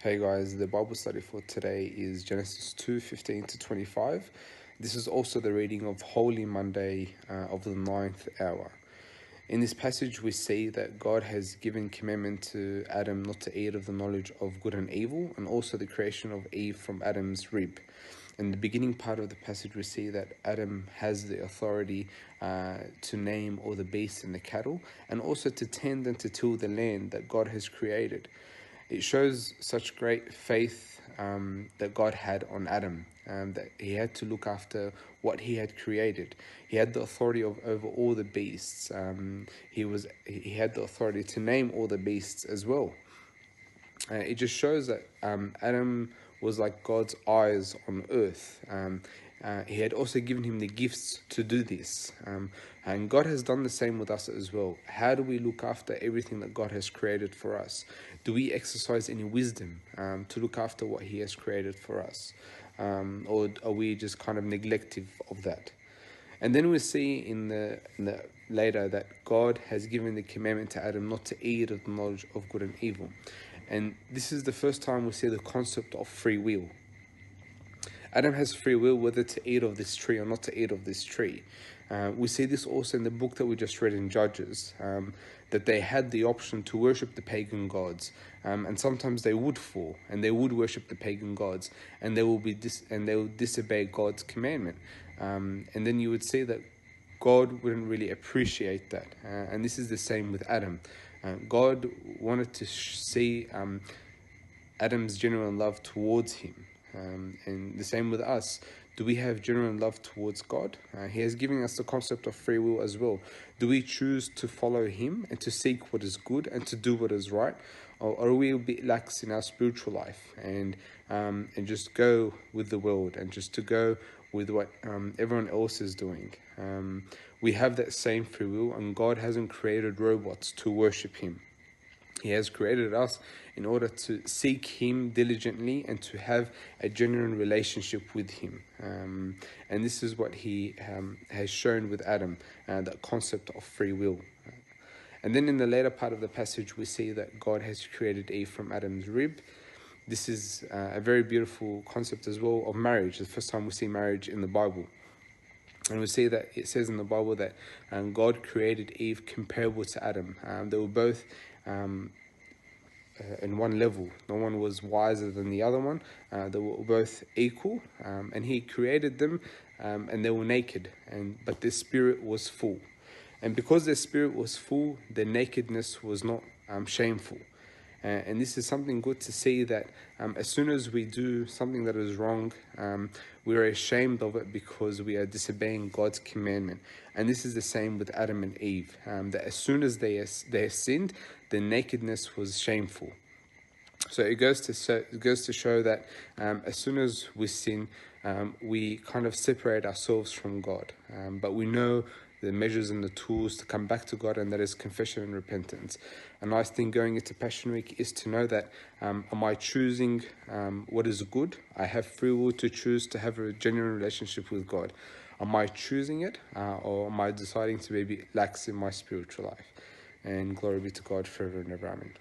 Hey guys, the Bible study for today is Genesis 2:15 to 25. This is also the reading of Holy Monday of the 9th hour. In this passage, we see that God has given commandment to Adam not to eat of the knowledge of good and evil, and also the creation of Eve from Adam's rib. In the beginning part of the passage, we see that Adam has the authority to name all the beasts and the cattle, and also to tend and to till the land that God has created. It shows such great faith that God had on Adam, that he had to look after what he had created. He had the authority over all the beasts. He had the authority to name all the beasts as well. It just shows that Adam was like God's eyes on earth. He had also given him the gifts to do this. And God has done the same with us as well. How do we look after everything that God has created for us? Do we exercise any wisdom to look after what he has created for us? Or are we just kind of neglective of that? And then we see in the later that God has given the commandment to Adam not to eat of the knowledge of good and evil. And this is the first time we see the concept of free will. Adam has free will whether to eat of this tree or not to eat of this tree. We see this also in the book that we just read in Judges, that they had the option to worship the pagan gods, and sometimes they would fall and they would worship the pagan gods, and they will disobey God's commandment. And then you would see that God wouldn't really appreciate that, and this is the same with Adam. God wanted to see Adam's genuine love towards him. And the same with us. Do we have genuine love towards God? He has given us the concept of free will as well. Do we choose to follow him and to seek what is good and to do what is right? Or are we a bit lax in our spiritual life and just go with the world and just to go with what everyone else is doing? We have that same free will, and God hasn't created robots to worship him. He has created us in order to seek him diligently and to have a genuine relationship with him. And this is what he has shown with Adam, that concept of free will. And then in the later part of the passage, we see that God has created Eve from Adam's rib. This is a very beautiful concept as well of marriage, the first time we see marriage in the Bible. And we see that it says in the Bible that God created Eve comparable to Adam. They were both in one level. No one was wiser than the other one. They were both equal, and he created them, and they were naked, but their spirit was full. And because their spirit was full, their nakedness was not shameful. And this is something good to see, that as soon as we do something that is wrong, we are ashamed of it because we are disobeying God's commandment. And this is the same with Adam and Eve, that as soon as they sinned, their nakedness was shameful. So it goes to show that as soon as we sin, we kind of separate ourselves from God. But we know the measures and the tools to come back to God, and that is confession and repentance. A nice thing going into Passion Week is to know that am I choosing what is good? I have free will to choose to have a genuine relationship with God. Am I choosing it, or am I deciding to maybe lax in my spiritual life? And glory be to God forever and ever. Amen.